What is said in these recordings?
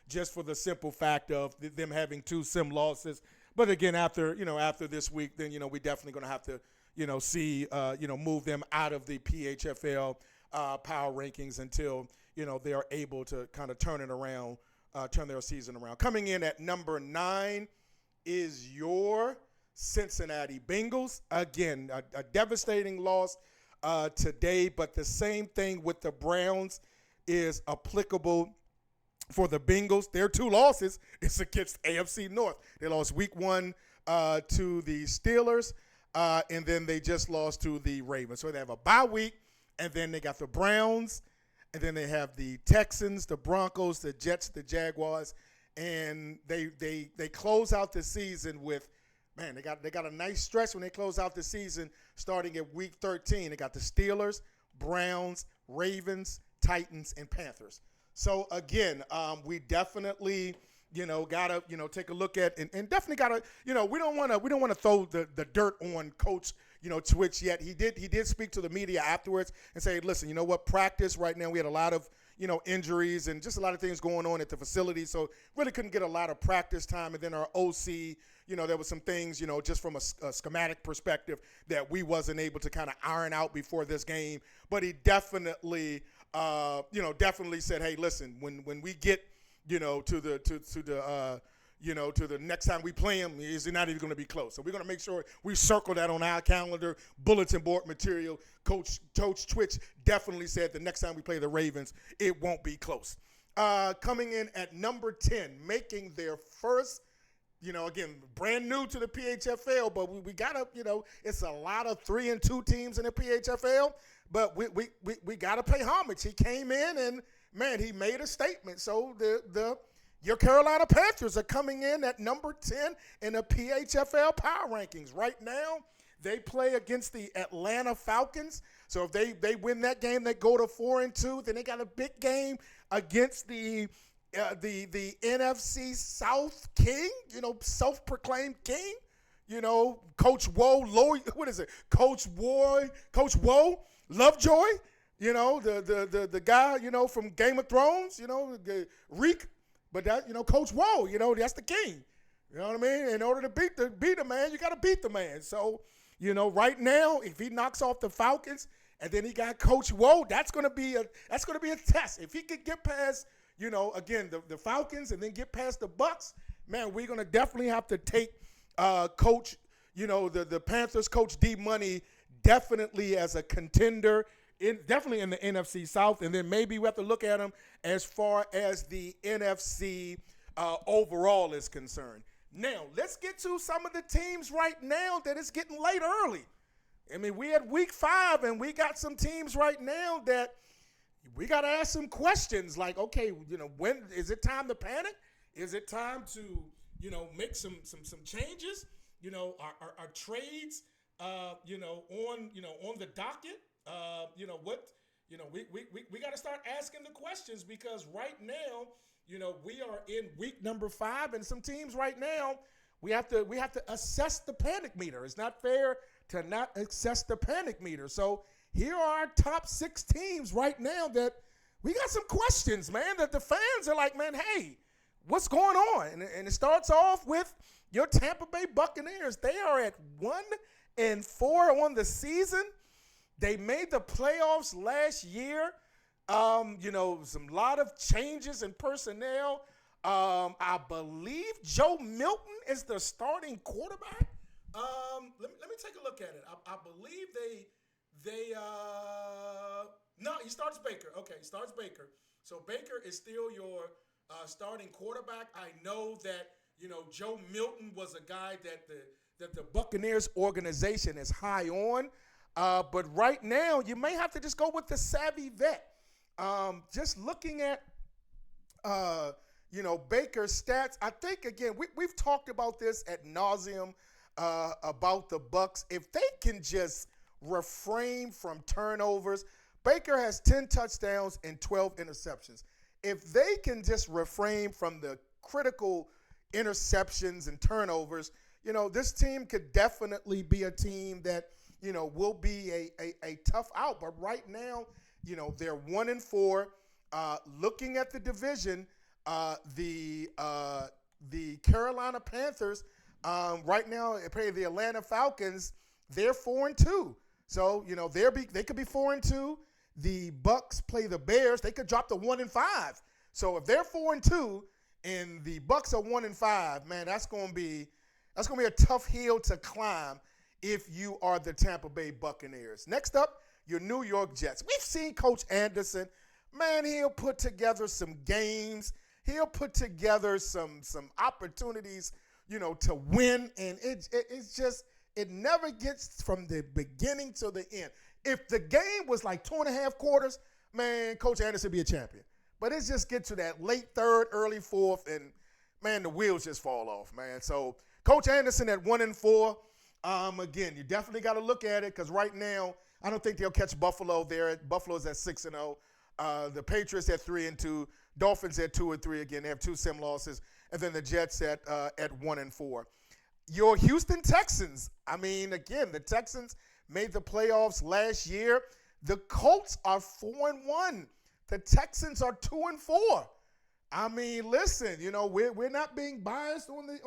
just for the simple fact of them having two sim losses. But again, after this week, then we definitely going to have to see move them out of the PHFL power rankings until they are able to kind of turn it around, turn their season around. Coming in at number 9 is your Cincinnati Bengals. Again, a devastating loss today, but the same thing with the Browns is applicable for the Bengals. Their 2 losses is against AFC North. They lost week 1 to the Steelers, and then they just lost to the Ravens. So they have a bye week, and then they got the Browns, and then they have the Texans, the Broncos, the Jets, the Jaguars, and they close out the season with, man, they got a nice stretch when they close out the season starting at week 13. They got the Steelers, Browns, Ravens, Titans, and Panthers. So again, we definitely gotta take a look at and definitely gotta we don't want to throw the dirt on Coach Twitch yet. He did speak to the media afterwards and say, listen, you know what, practice right now, we had a lot of injuries and just a lot of things going on at the facility, so really couldn't get a lot of practice time. And then our OC, there was some things, just from a schematic perspective that we wasn't able to kind of iron out before this game. But he definitely definitely said, hey, listen, when we get to the next time we play him, is not even going to be close. So we're going to make sure we circle that on our calendar, bulletin board material. Coach Twitch definitely said the next time we play the Ravens, it won't be close. Coming in at number 10, making their first, again, brand new to the PHFL, but we got to, it's a lot of 3-2 teams in the PHFL, but we got to pay homage. He came in and, man, he made a statement. So your Carolina Panthers are coming in at number 10 in the PHFL power rankings. Right now, they play against the Atlanta Falcons. So if they win that game, they go to 4-2. Then they got a big game against the NFC South King, self-proclaimed king. Coach Coach Woe, Lovejoy. The guy, from Game of Thrones, Reek. But that, Coach Woe, that's the king. You know what I mean? In order to beat a man, you got to beat the man. So, right now, if he knocks off the Falcons and then he got Coach Woe, that's gonna be a test. If he could get past, again, the Falcons and then get past the Bucks, man, we're gonna definitely have to take Coach, the Panthers, Coach D Money, definitely as a contender. Definitely in the NFC South, and then maybe we have to look at them as far as the NFC overall is concerned. Now, let's get to some of the teams right now that is getting late early. I mean, we had week 5, and we got some teams right now that we got to ask some questions like, okay, when is it time to panic? Is it time to, make some changes? Are trades, on the docket? We got to start asking the questions, because right now, we are in week number 5, and some teams right now, we have to assess the panic meter. It's not fair to not assess the panic meter. So here are our top 6 teams right now that we got some questions, man, that the fans are like, man, hey, what's going on? And it starts off with your Tampa Bay Buccaneers. They are at 1-4 on the season. They made the playoffs last year. Some lot of changes in personnel. I believe Joe Milton is the starting quarterback. Let me take a look at it. I believe no, he starts Baker. Okay, he starts Baker. So Baker is still your starting quarterback. I know that Joe Milton was a guy that the Buccaneers organization is high on. But right now, you may have to just go with the savvy vet. Just looking at, Baker's stats, I think, again, we've talked about this ad nauseum about the Bucs. If they can just refrain from turnovers, Baker has 10 touchdowns and 12 interceptions. If they can just refrain from the critical interceptions and turnovers, this team could definitely be a team that will be a tough out. But right now, they're 1-4. Looking at the division, The Carolina Panthers right now play the Atlanta Falcons. They're 4-2, so they could be 4-2. The Bucks play the Bears. They could drop to 1-5. So if they're 4-2 and the Bucks are 1-5, man, that's gonna be a tough hill to climb if you are the Tampa Bay Buccaneers. Next up, your New York Jets. We've seen Coach Anderson. Man, he'll put together some games. He'll put together some opportunities, to win, and it's just it never gets from the beginning to the end. If the game was like 2.5 quarters, man, Coach Anderson would be a champion. But it just gets to that late third, early fourth, and man, the wheels just fall off, man. So Coach Anderson at 1-4. Again, you definitely got to look at it because right now I don't think they'll catch Buffalo there. Buffalo's at 6-0. The Patriots at 3-2. Dolphins at 2-3. Again, they have 2 sim losses, and then the Jets at 1-4. Your Houston Texans. I mean, again, the Texans made the playoffs last year. The Colts are 4-1. The Texans are 2-4. I mean, listen, we're not being biased on the.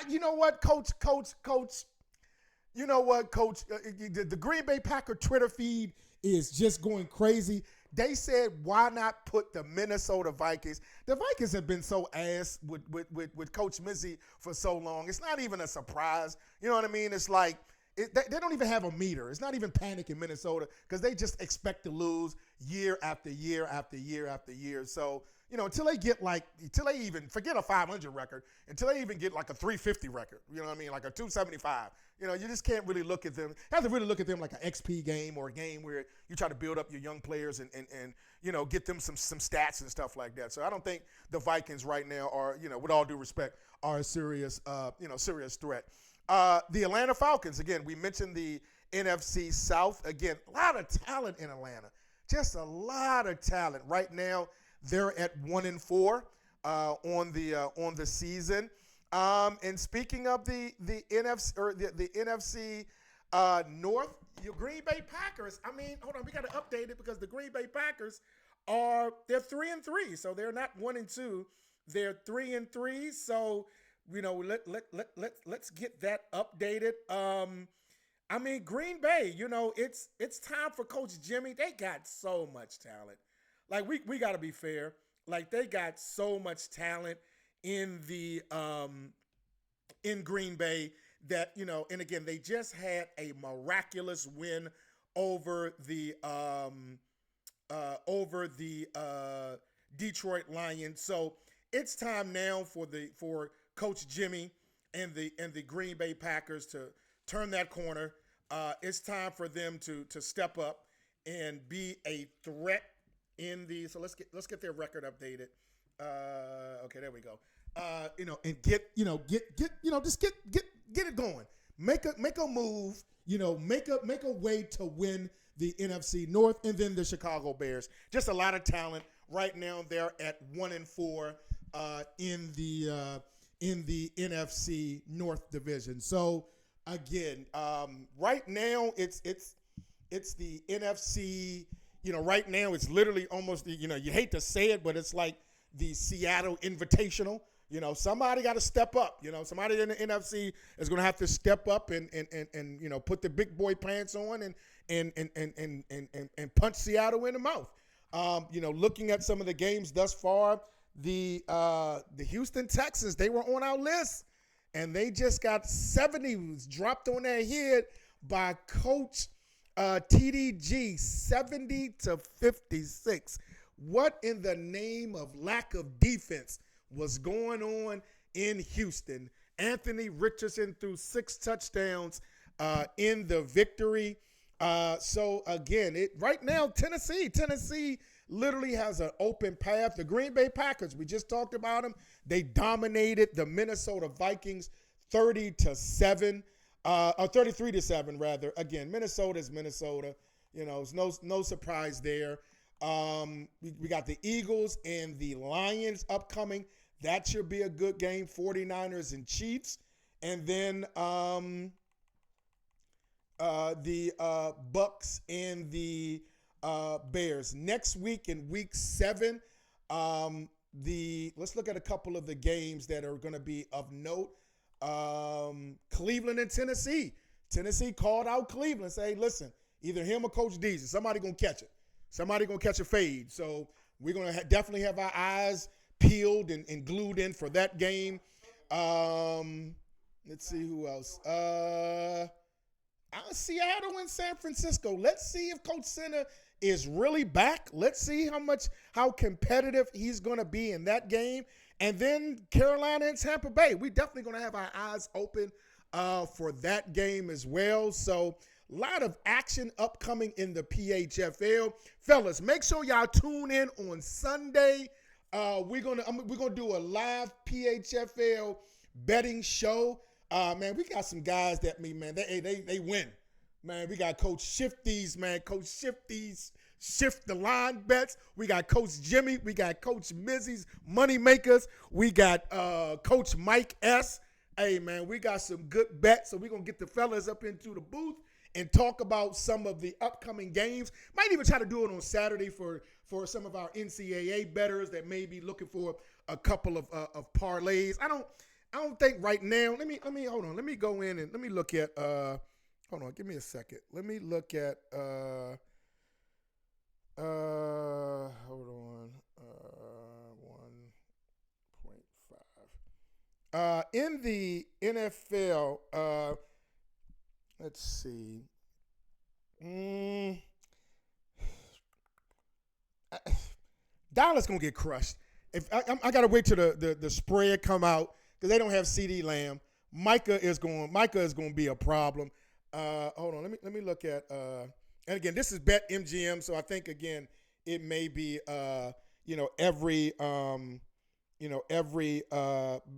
You know what, Coach. You know what, Coach? The Green Bay Packer Twitter feed is just going crazy. They said, why not put the Minnesota Vikings? The Vikings have been so ass with Coach Mizzy for so long. It's not even a surprise. You know what I mean? It's like they don't even have a meter. It's not even panic in Minnesota because they just expect to lose year after year after year after year. So, until they even forget a 500 record, until they even get like a 350 record, you know what I mean, like a 275. You just can't really look at them. You have to really look at them like an XP game or a game where you try to build up your young players and get them some stats and stuff like that. So I don't think the Vikings right now are, with all due respect, are a serious threat. The Atlanta Falcons, again, we mentioned the NFC South. Again, a lot of talent in Atlanta. Just a lot of talent. Right now, they're at 1-4 on the season. And speaking of the NFC or the NFC North, your Green Bay Packers. I mean, hold on, we got to update it because the Green Bay Packers they're 3-3, so they're not 1-2. They're 3-3. So let's get that updated. I mean, Green Bay. It's time for Coach Jimmy. They got so much talent. Like we got to be fair. Like they got so much talent in the in Green Bay that and again they just had a miraculous win over the Detroit Lions. So it's time now for Coach Jimmy and the Green Bay Packers to turn that corner. It's time for them to step up and be a threat in the. So let's get their record updated. Okay, there we go. And get it going. Make a move. Make a way to win the NFC North and then the Chicago Bears. Just a lot of talent right now. They're at 1-4 in the NFC North division. So again, right now it's the NFC. Right now it's literally almost the. You hate to say it, but it's like the Seattle Invitational. Somebody got to step up. Somebody in the NFC is going to have to step up and put the big boy pants on and punch Seattle in the mouth. Looking at some of the games thus far, the Houston Texans, they were on our list, and they just got 70 dropped on their head by Coach TDG, 70-56. What in the name of lack of defense was going on in Houston? Anthony Richardson threw 6 touchdowns in the victory. So again, right now Tennessee literally has an open path. The Green Bay Packers, we just talked about them. They dominated the Minnesota Vikings 30-7, or 33-7 rather. Again, Minnesota is Minnesota. It's no surprise there. We got the Eagles and the Lions upcoming. That should be a good game. 49ers and Chiefs. And then the Bucks and the Bears. Next week in week 7, let's look at a couple of the games that are going to be of note. Cleveland and Tennessee. Tennessee called out Cleveland, say, hey, listen, either him or Coach Dees, somebody going to catch it. Somebody going to catch a fade. So we're going to definitely have our eyes peeled and glued in for that game. Let's see who else. Seattle and San Francisco. Let's see if Coach Center is really back. Let's see how competitive he's going to be in that game. And then Carolina and Tampa Bay. We definitely going to have our eyes open for that game as well. So a lot of action upcoming in the PHFL. Fellas, make sure y'all tune in on Sunday. We're gonna do a live PHFL betting show. Man, we got some guys that they win. Man, we got Coach Shifties, man. Coach Shifties shift the line bets. We got Coach Jimmy. We got Coach Mizzy's Money Makers. We got Coach Mike S. Hey, man, we got some good bets. So we're going to get the fellas up into the booth and talk about some of the upcoming games. Might even try to do it on Saturday for some of our NCAA bettors that may be looking for a couple of parlays. I don't think right now. Let me hold on. Let me go in and let me look at hold on, give me a second. Let me look at hold on. 1.5. In the NFL, let's see. Dallas gonna get crushed. If I gotta wait till the spread come out because they don't have CD Lamb. Micah is going to be a problem. Hold on, let me look at. And again, this is Bet MGM, so I think again it may be every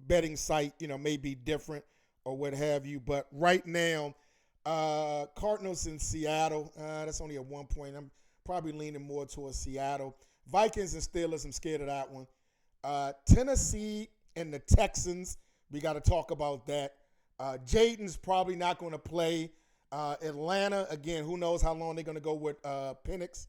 betting site may be different or what have you. But right now, Cardinals in Seattle. That's only at 1 point. I'm probably leaning more towards Seattle. Vikings and Steelers. I'm scared of that one. Tennessee and the Texans. We got to talk about that. Jaden's probably not going to play. Atlanta, again, who knows how long they're going to go with Penix.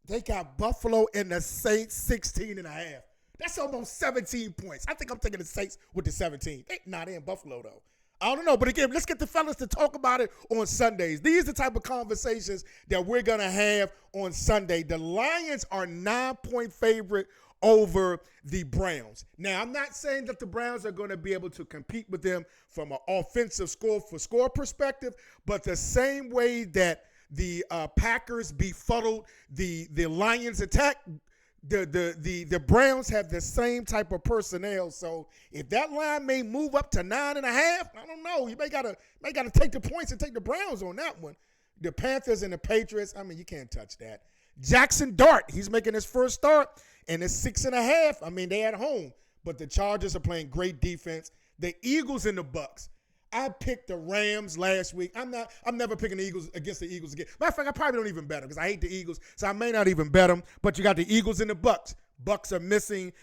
They got Buffalo and the Saints 16.5. That's almost 17 points. I think I'm taking the Saints with the 17. They in Buffalo, though. I don't know. But again, let's get the fellas to talk about it on Sundays. These are the type of conversations that we're going to have on Sunday. The Lions are 9-point favorite over the Browns. Now, I'm not saying that the Browns are going to be able to compete with them from an offensive score perspective, but the same way that the Packers befuddled the Lions attack, the Browns have the same type of personnel. So if that line may move up to 9.5, I don't know. You may gotta take the points and take the Browns on that one. The Panthers and the Patriots, you can't touch that. Jackson Dart, he's making his first start, and it's 6.5. They at home, but the Chargers are playing great defense. The Eagles and the Bucks. I picked the Rams last week. I'm never picking the Eagles against the Eagles again. Matter of fact, I probably don't even bet them because I hate the Eagles, so I may not even bet them. But you got the Eagles and the Bucks. Bucks are missing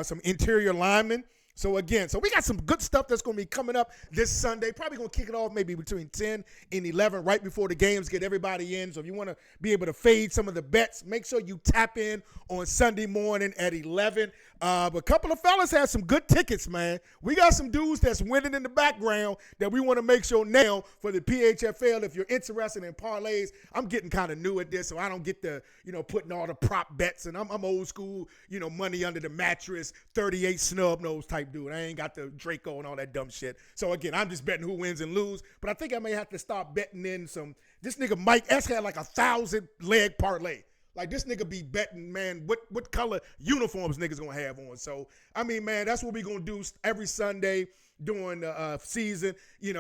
some interior linemen. So we got some good stuff that's going to be coming up this Sunday. Probably going to kick it off maybe between 10 and 11 right before the games get everybody in. So if you want to be able to fade some of the bets, make sure you tap in on Sunday morning at 11. But a couple of fellas have some good tickets, man. We got some dudes that's winning in the background that we want to make sure now for the PHFL. If you're interested in parlays, I'm getting kind of new at this, so I don't get the, putting all the prop bets. And I'm old school, money under the mattress, 38 snub nose type dude. I ain't got the Draco and all that dumb shit. So again, I'm just betting who wins and lose. But I think I may have to start betting in some. This nigga Mike S had like 1,000 leg parlay. Like, this nigga be betting, man, what color uniforms niggas gonna have on. So, man, that's what we gonna do every Sunday during the season. DZ,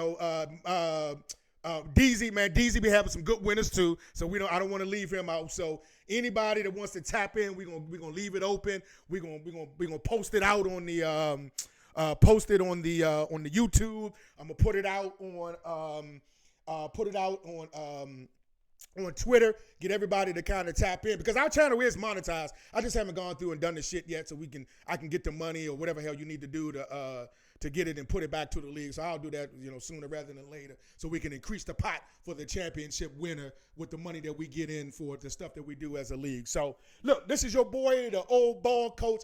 man, DZ be having some good winners too. So I don't want to leave him out. So anybody that wants to tap in, we gonna leave it open. We gonna post it out on the on the YouTube. I'm gonna put it out on on Twitter, get everybody to kind of tap in because our channel is monetized. I just haven't gone through and done the shit yet, so I can get the money or whatever hell you need to do to get it and put it back to the league. So I'll do that, sooner rather than later, so we can increase the pot for the championship winner with the money that we get in for the stuff that we do as a league. So look, this is your boy, the old ball coach,